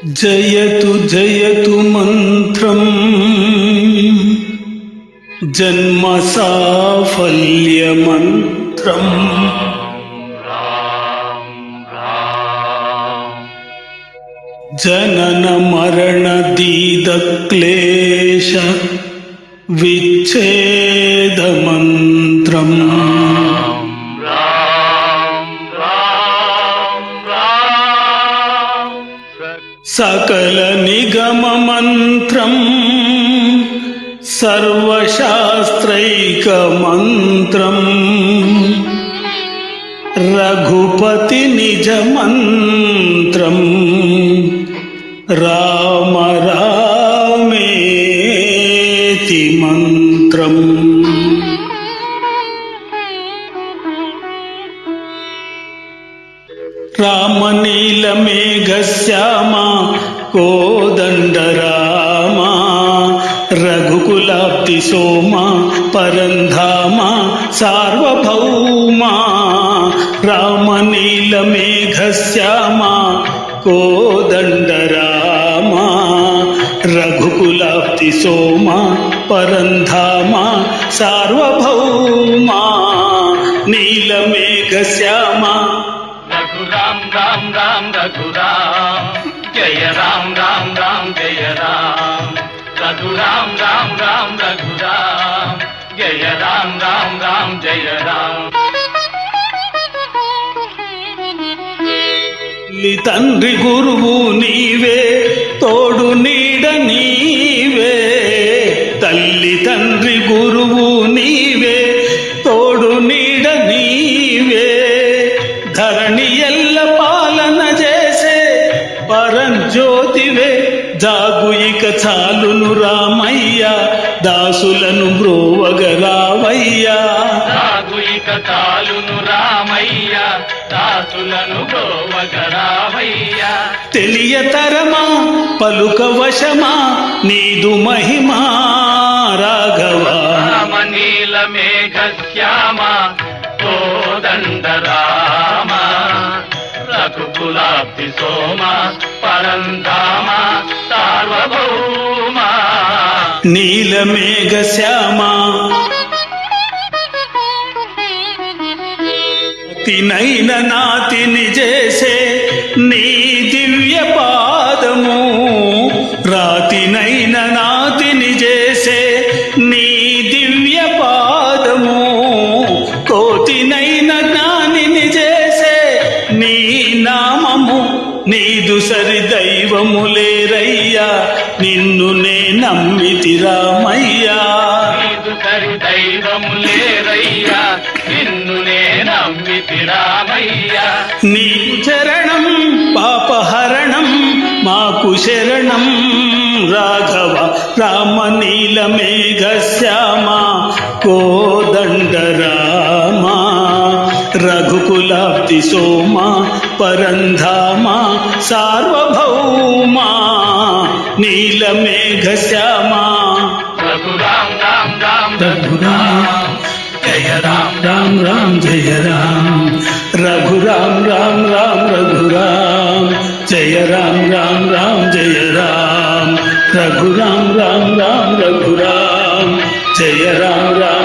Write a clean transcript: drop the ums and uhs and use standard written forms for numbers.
జయతు జయతు మంత్రం జన్మ సాఫల్య మంత్రం జనన మరణ దీద క్లేశ విచ్ఛేద మంత్రం సకల నిగమ మంత్రం సర్వశాస్త్రైక మంత్రం రఘుపతి నిజ మంత్రం రామ రామేతి మంత్రం. రామనీల మేఘశ్యామ కోదండ రామ రఘుకులాబ్ది సోమ పరంధామ సార్వభౌమ. రామనీల మేఘశ్యామ కోదండ రామ రఘుకులాబ్ది సోమ పరంధామ సార్వభౌమ. నీల మేఘశ్యామ రామ్ రామ్ రామ్ రఘురామ్ జయ రామ్ రామ్ రామ్ జయ రామ్ రఘురామ్ రామ్ రామ్ రఘురామ్ జయ రామ్ రామ్ రామ్ జయ రామ్. తండ్రి గురువు నీవే తోడు నీడ నీవే. తల్లి తండ్రి గురువు నీవే తోడు నీడ నీవే. ధరణి ఎల్ల పాలన చేసే పరంజ్యోతివే. జాగు ఇక చాలును రామయ్య దాసులను బ్రోవగరావయ్యా. జాగు ఇక చాలును రామయ్య దాసులను బ్రోవగరావయ్యా. తెలియతరమా పలుక వశమా నీదు మహిమా రాఘవ. రామనీల మేఘశ్యామ కోదండ రామ రఘుకులాబ్ది సోమ పరంధామ సార్వభౌమ. నీల మేఘ శ్యామ తినైన నాతిని చేసే నీ దివ్య పాదము. రాతినైన నాతిని చేసే నీ దివ్య పాదము. కోతినైన జ్ఞానిని చేసే నీ నామము. నీదు సరి దైవము లేరయ్యా నిన్ను నే నమ్మితి రామయ్యా. నీదు సరి దైవము లేరయ్యా నిన్ను నే నమ్మితి రామయ్యా. నీ చరణం పాపహరణం మాకు శరణం రాఘవ. రామనీల మేఘ శ్యామ కోదండ రామ రఘుకులాబ్ది సోమ పరంధామ సార్వభౌమ. నీల మేఘ శ్యామ రఘురామ్ రామ్ రామ్ రఘురామ్ జయ రామ్ రామ్ రామ్ జయ రామ్. రఘురామ్ రామ్ రామ్ రఘురామ్ జయ రామ్ రామ్ రామ్ జయ రామ్. రఘురామ్ రామ్ రామ్ రఘురామ్ జయ రామ్ రామ్.